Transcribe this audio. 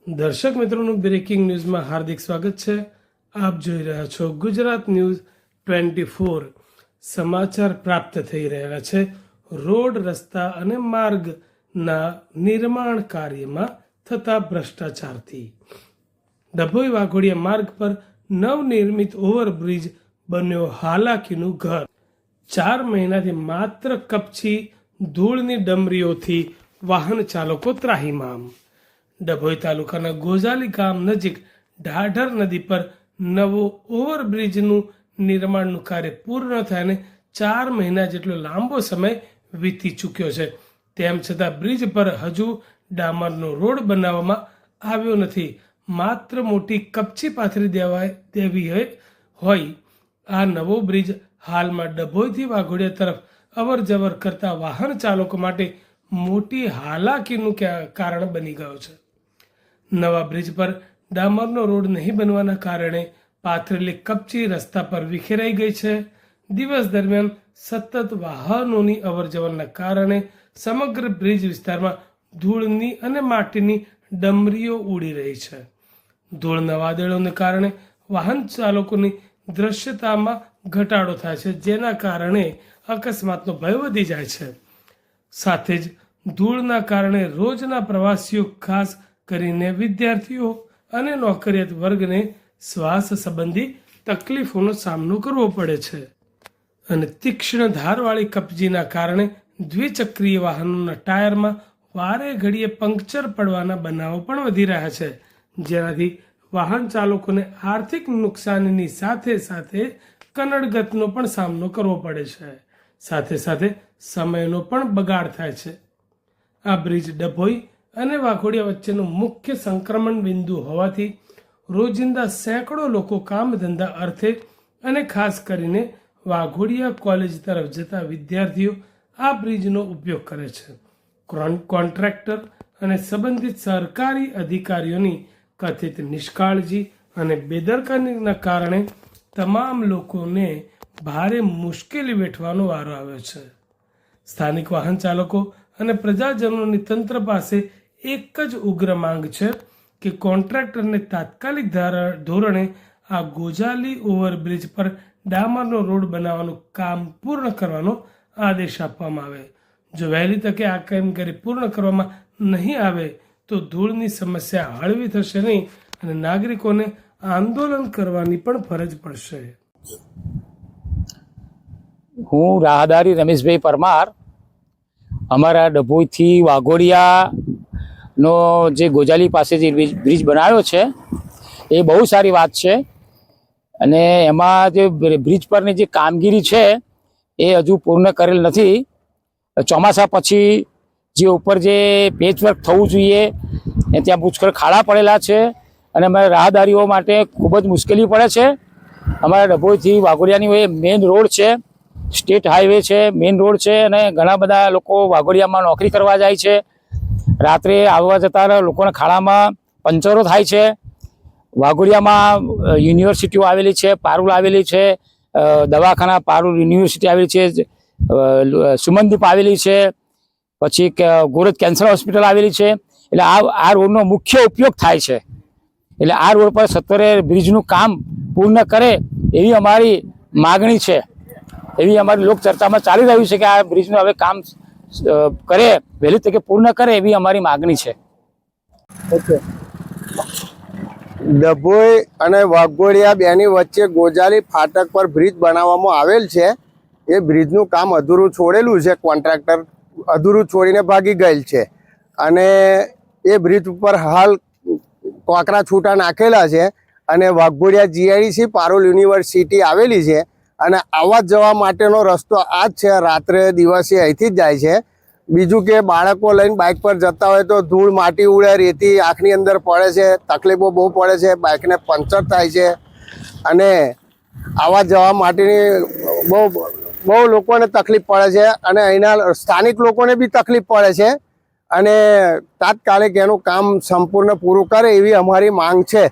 દર્શક મિત્રોનું બ્રેકિંગ ન્યૂઝમાં હાર્દિક સ્વાગત છે। આપ જોઈ રહ્યા છો ગુજરાત ન્યૂઝ 24। સમાચાર પ્રાપ્ત થઈ રહ્યા છે રોડ રસ્તા અને માર્ગના નિર્માણ કાર્યમાં થતા ભ્રષ્ટાચારથી। ડભોઈ વાઘોડિયા માર્ગ પર નવનિર્મિત ઓવરબ્રિજ બન્યો હાલાકીનું ઘર। 4 મહિનાથી માત્ર કપચી ધૂળની ડમરીઓથી વાહન ચાલકો ત્રાહિમામ। ડભોઈ તાલુકાના ગોઝાલી ગામ નજીક ઢાઢર નદી પર નવો ઓવરબ્રિજનું નિર્માણનું કાર્ય પૂર્ણ થયાને 4 મહિના જેટલો લાંબો સમય વીતી ચૂક્યો છે। તેમ છતાં બ્રિજ પર હજુ ડામરનો રોડ બનાવવામાં આવ્યો નથી। માત્ર મોટી કપચી પાથરી દેવી હોય। આ નવો બ્રિજ હાલમાં ડભોઈથી વાઘોડિયા તરફ અવર જવર કરતા વાહન ચાલકો માટે મોટી હાલાકીનું કારણ બની ગયો છે। નવા બ્રિજ પર ડામરનો રોડ નહીં બનવાના કારણે પાથરેલી કપચી રસ્તા પર વિખેરાઈ ગઈ છે। દિવસ દરમિયાન સતત વાહનોની અવરજવરના કારણે સમગ્ર બ્રિજ વિસ્તારમાં ધૂળની અને માટીની ડમરીઓ ઉડી રહી છે। ધૂળના વાદળોને કારણે વાહન ચાલકોની દ્રશ્યતામાં ઘટાડો થાય છે, જેના કારણે અકસ્માતનો ભય વધી જાય છે। સાથે જ ધૂળના કારણે રોજના પ્રવાસીઓ, ખાસ કરીને વિદ્યાર્થીઓ અને નોકરિયાત વર્ગને શ્વાસ સંબંધી તકલીફોનો સામનો કરવો પડે છે અને તીક્ષ્ણ ધારવાળી કપચીના કારણે દ્વિચક્રીય વાહનોના ટાયરમાં વારે ઘડીએ પંક્ચર પડવાના બનાવો પણ વધી રહ્યા છે, જેનાથી વાહન ચાલકોને આર્થિક નુકસાનની સાથે સાથે કનડગતનો પણ સામનો કરવો પડે છે। સાથે સાથે સમયનો પણ બગાડ થાય છે। આ બ્રિજ ડભોઈ અને વાઘોડિયા વચ્ચેનું મુખ્ય સંક્રમણ બિંદુ હોવાથી રોજિંદા સેંકડો લોકો કામ ધંધા અર્થે અને ખાસ કરીને વાઘોડિયા કોલેજ તરફ જતા વિદ્યાર્થીઓ આ બ્રિજનો ઉપયોગ કરે છે। કોન્ટ્રાક્ટર અને સંબંધિત સરકારી અધિકારીઓની કથિત નિષ્કાળજી અને બેદરકારીના કારણે તમામ લોકોને ભારે મુશ્કેલી વેઠવાનો વારો આવ્યો છે। સ્થાનિક વાહન ચાલકો અને પ્રજાજનોની તંત્ર પાસે એક જ ઉગ્ર માંગ છે કે કોન્ટ્રાક્ટરને તાત્કાલિક ધોરણે આ ગોઝાલી ઓવરબ્રિજ પર ડામરનો રોડ બનાવવાનું કામ પૂર્ણ કરવાનો આદેશ આપવામાં આવે। જો વહેલી તકે આ કામગીરી પૂર્ણ કરવામાં નહીં આવે તો ધૂળની સમસ્યા હળવી થશે નહીં અને નાગરિકોને આંદોલન કરવાની પણ ફરજ પડશે। હું રાહદારી રમેશભાઈ પરમાર। અમારા ડભોઈથી વાઘોડિયાનો જે ગોઝાલી પાસે જે બ્રિજ બનાવ્યો છે એ બહુ સારી વાત છે અને એમાં જે બ્રિજ પરની જે કામગીરી છે એ હજુ પૂર્ણ કરેલ નથી। ચોમાસા પછી જે ઉપર જે પેચવર્ક થવું જોઈએ એ ત્યાં પુષ્કળ ખાડા પડેલા છે અને અમારા રાહદારીઓ માટે ખૂબ જ મુશ્કેલી પડે છે। અમારા ડભોઈથી વાઘોડિયાની મેઇન રોડ છે, સ્ટેટ હાઈવે છે, મેઇન રોડ છે અને ઘણા બધા લોકો વાઘોડિયામાં નોકરી કરવા જાય છે। રાત્રે આવવા જતા લોકોના ખાડામાં પંચરો થાય છે। વાઘોડિયામાં યુનિવર્સિટીઓ આવેલી છે, પારુલ આવેલી છે, દવાખાના પારુલ યુનિવર્સિટી આવેલી છે, સુમનદીપ આવેલી છે, પછી ગોરજ કેન્સર હોસ્પિટલ આવેલી છે। એટલે આ રોડનો મુખ્ય ઉપયોગ થાય છે। એટલે આ રોડ પર સત્વરે બ્રિજનું કામ પૂર્ણ કરે એવી અમારી માગણી છે। એવી અમારી લોક ચર્ચામાં ચાલી રહ્યું છે કે આ બ્રિજનું હવે કામ કરે, વહેલી તકે પૂર્ણ કરે એવી અમારી માગણી છે। ઓકે, ડભોઈ અને વાઘોડિયા બેની વચ્ચે ગોઝાલી ફાટક પર બ્રિજ બનાવવામાં આવેલ છે। એ બ્રિજનું કામ અધૂરું છોડેલું છે, કોન્ટ્રાક્ટર અધૂરું છોડીને ભાગી ગયેલ છે અને એ બ્રિજ ઉપર હાલ કોકરા છૂટા નાખેલા છે અને વાઘોડિયા જીઆઈડીસી પારુલ યુનિવર્સિટી આવેલી છે અને આવવા જવા માટેનો રસ્તો આ જ છે। રાત્રે દિવસે અહીંથી જ જાય છે। બીજું કે બાળકો લઈને બાઇક પર જતા હોય તો ધૂળ, માટી ઉડે, રેતી આંખની અંદર પડે છે, તકલીફો બહુ પડે છે, બાઇકને પંચર થાય છે અને આવવા જવા માટેની બહુ લોકોને તકલીફ પડે છે અને અહીંના સ્થાનિક લોકોને બી તકલીફ પડે છે અને તાત્કાલિક એનું કામ સંપૂર્ણ પૂરું કરે એવી અમારી માંગ છે।